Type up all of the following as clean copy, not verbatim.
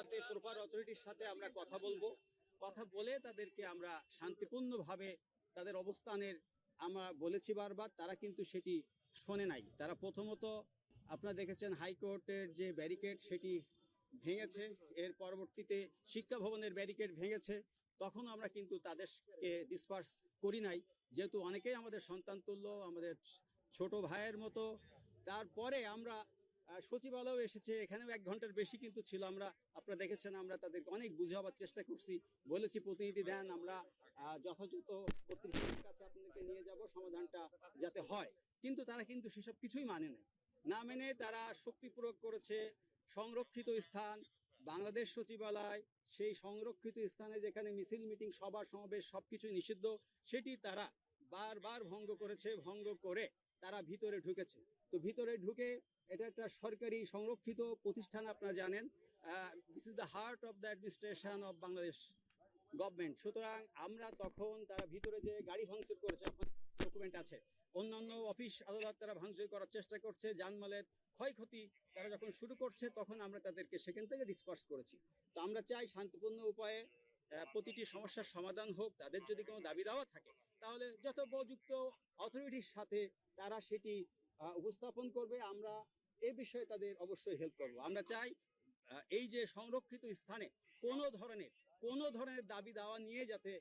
সাথে প্রপার অথরিটির সাথে আমরা কথা বলবো, কথা বলে তাদেরকে আমরা শান্তিপূর্ণভাবে তাদের অবস্থানের আমরা বলেছি বারবার, তারা কিন্তু সেটি শোনে নাই। তারা প্রথমত আপনারা দেখেছেন হাইকোর্টের যে ব্যারিকেড সেটি ভেঙেছে, এর পরবর্তীতে শিক্ষা ভবনের ব্যারিকেড ভেঙেছে। তখন আমরা কিন্তু তাদেরকে ডিসপার্স করি নাই, যেহেতু অনেকেই আমাদের সন্তান তুল্য, আমাদের ছোট ভাইয়ের মতো। তারপরে আমরা সচিবালয় এসেছে, এখানেও 1 ঘন্টার বেশি কিন্তু ছিল। আমরা আপনারা দেখেছেন আমরা তাদেরকে অনেক বুঝাবার চেষ্টা করছি, বলেছি প্রতিনিধি দেন, আমরা যথাযথ কর্তৃপক্ষের কাছে আপনাদেরকে নিয়ে যাব, সমাধানটা যাতে হয়। কিন্তু তারা কিন্তু সেসব কিছুই মানে নাই। না মেনে তারা শক্তি প্রয়োগ করেছে। সংরক্ষিত স্থান বাংলাদেশ সচিবালয়, সেই সংরক্ষিত স্থানে যেখানে মিছিল মিটিং সভা সমাবেশ সবকিছুই নিষিদ্ধ, সেটি তারা বারবার ভঙ্গ করেছে। ভঙ্গ করে তারা ভিতরে ঢুকেছে। তো ভিতরে ঢুকে, এটা একটা সরকারি সংরক্ষিত প্রতিষ্ঠান, আপনারা জানেন, this is the heart of the administration of Bangladesh government. সুতরাং আমরা তখন তারা ভিতরে যে গাড়ি ভাঙচুর করেছে, ডকুমেন্ট আছে, অন্যান্য অফিস আদালত তারা ভাঙচুর করার চেষ্টা করছে, জানমালের ক্ষয়ক্ষতি তারা যখন শুরু করছে, তখন আমরা তাদেরকে সেখান থেকে ডিসপার্স করেছি। তো আমরা চাই শান্তিপূর্ণ উপায়ে প্রতিটি সমস্যার সমাধান হোক। তাদের যদি কোনো দাবি দাওয়া থাকে, তাহলে যথোপযুক্ত অথরিটির সাথে তারা সেটি উপস্থাপন করবে। আমরা এ বিষয়ে তাদের অবশ্যই হেল্প করব। আমরা চাই এই যে সংরক্ষিত স্থানে কোনো ধরনের দাবি দাওয়া নিয়ে যাতে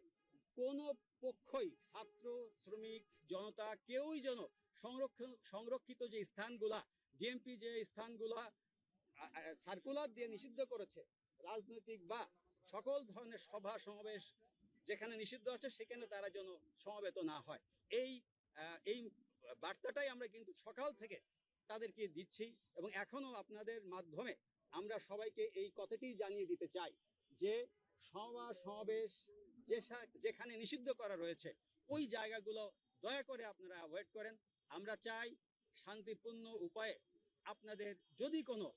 কোনো পক্ষই, ছাত্র শ্রমিক জনতা, কেউই যেন সংরক্ষিত যে স্থানগুলা, ডিএমপি যে স্থানগুলা সার্কুলার দিয়ে নিষিদ্ধ করেছে, রাজনৈতিক বা সকল ধরনের সভা সমাবেশ যেখানে নিষিদ্ধ আছে, সেখানে তারা যেন সমবেত না হয়। এই বার্তাটাই আমরা কিন্তু সকাল থেকে তাদেরকে দিচ্ছি, এবং এখনো আপনাদের মাধ্যমে আমরা সবাইকে এই কথাটি জানিয়ে দিতে চাই যে সভা সমাবেশ যেখানে নিষিদ্ধ করা রয়েছে, ওই জায়গাগুলো দয়া করে আপনারা অ্যাভয়েড করেন। আমরা চাই শান্তিপূর্ণ উপায়ে আপনাদের যদি কোনো